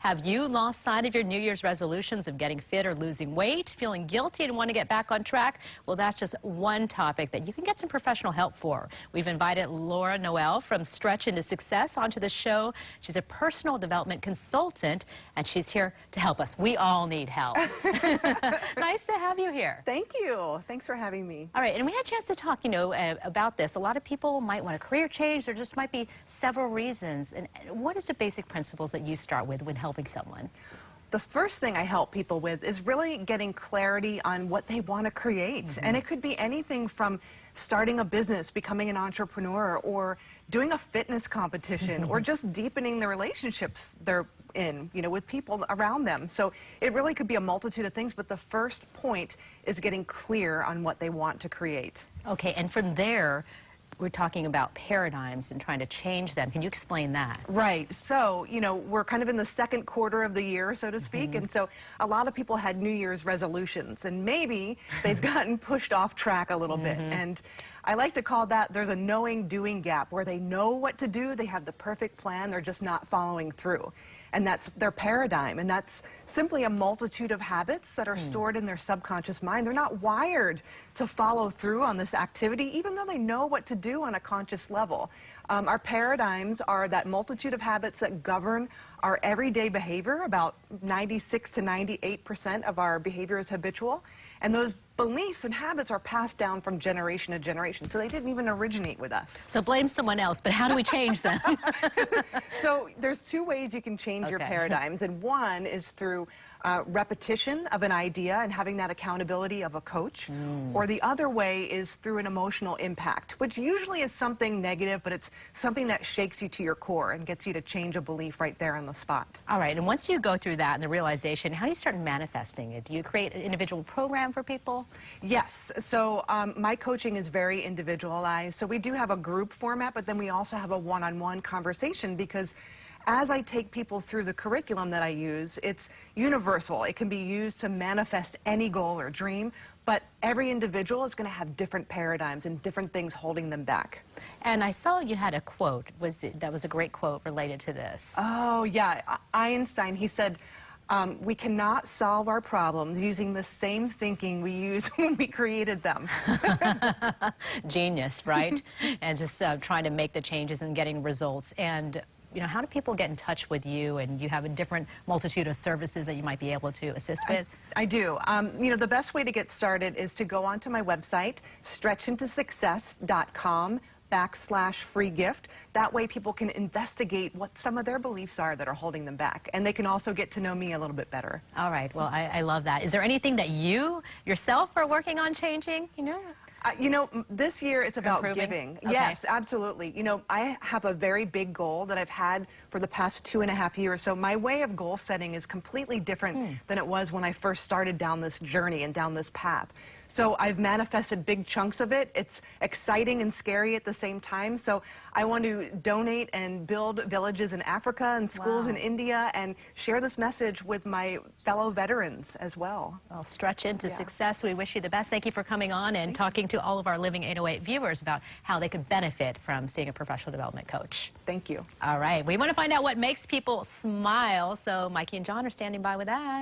Have you lost sight of your New Year's resolutions of getting fit or losing weight, feeling guilty and want to get back on track? Well, that's just one topic that you can get some professional help for. We've invited Laura Noel from Stretch Into Success onto the show. She's a personal development consultant, and she's here to help us. We all need help. Nice to have you here. Thank you. Thanks for having me. All right, and we had a chance to talk, about this. A lot of people might want a career change. There just might be several reasons. And what is the basic principles that you start with when helping someone? The first thing I help people with is really getting clarity on what they want to create. And it could be anything from starting a business, becoming an entrepreneur, or doing a fitness competition, or just deepening the relationships they're in, with people around them. So it really could be a multitude of things, but the first point is getting clear on what they want to create. Okay, and from there, we're talking about paradigms and trying to change them. Can you explain that? Right. So, we're kind of in the second quarter of the year, so to speak, and so a lot of people had New Year's resolutions, and maybe they've gotten pushed off track a little bit. And I like to call that there's a knowing-doing gap, where they know what to do, they have the perfect plan, they're just not following through. And that's their paradigm, and that's simply a multitude of habits that are stored in their subconscious mind. They're not wired to follow through on this activity, even though they know what to do on a conscious level. Our paradigms are that multitude of habits that govern our everyday behavior. About 96 to 98% of our behavior is habitual, and those beliefs and habits are passed down from generation to generation, so they didn't even originate with us. So blame someone else, but how do we change them? So there's two ways you can change your paradigms, and one is through repetition of an idea and having that accountability of a coach, or the other way is through an emotional impact, which usually is something negative, but it's something that shakes you to your core and gets you to change a belief right there on the spot. All right, and once you go through that and the realization, how do you start manifesting it? Do you create an individual program for people? Yes, so my coaching is very individualized, so we do have a group format, but then we also have a one-on-one conversation, because as I take people through the curriculum that I use, it's universal. It can be used to manifest any goal or dream, but every individual is going to have different paradigms and different things holding them back. And I saw you had a quote. That was a great quote related to this. Oh, yeah. Einstein, he said, we cannot solve our problems using the same thinking we used when we created them. Genius, right? And just trying to make the changes and getting results. And how do people get in touch with you? And you have a different multitude of services that you might be able to assist with? I do. The best way to get started is to go onto my website, stretchintosuccess.com/free gift. That way people can investigate what some of their beliefs are that are holding them back. And they can also get to know me a little bit better. All right. Well, I love that. Is there anything that you yourself are working on changing? This year it's about Improving? giving. Okay. Yes, absolutely. I have a very big goal that I've had for the past 2.5 years. So my way of goal setting is completely different than it was when I first started down this journey and down this path. So I've manifested big chunks of it. It's exciting and scary at the same time. So I want to donate and build villages in Africa and schools in India and share this message with my fellow veterans as well. Well, Stretch Into Success. We wish you the best. Thank you for coming on and talking to all of our Living 808 viewers about how they could benefit from seeing a professional development coach. Thank you. All right. We want to find out what makes people smile. So Mikey and John are standing by with that.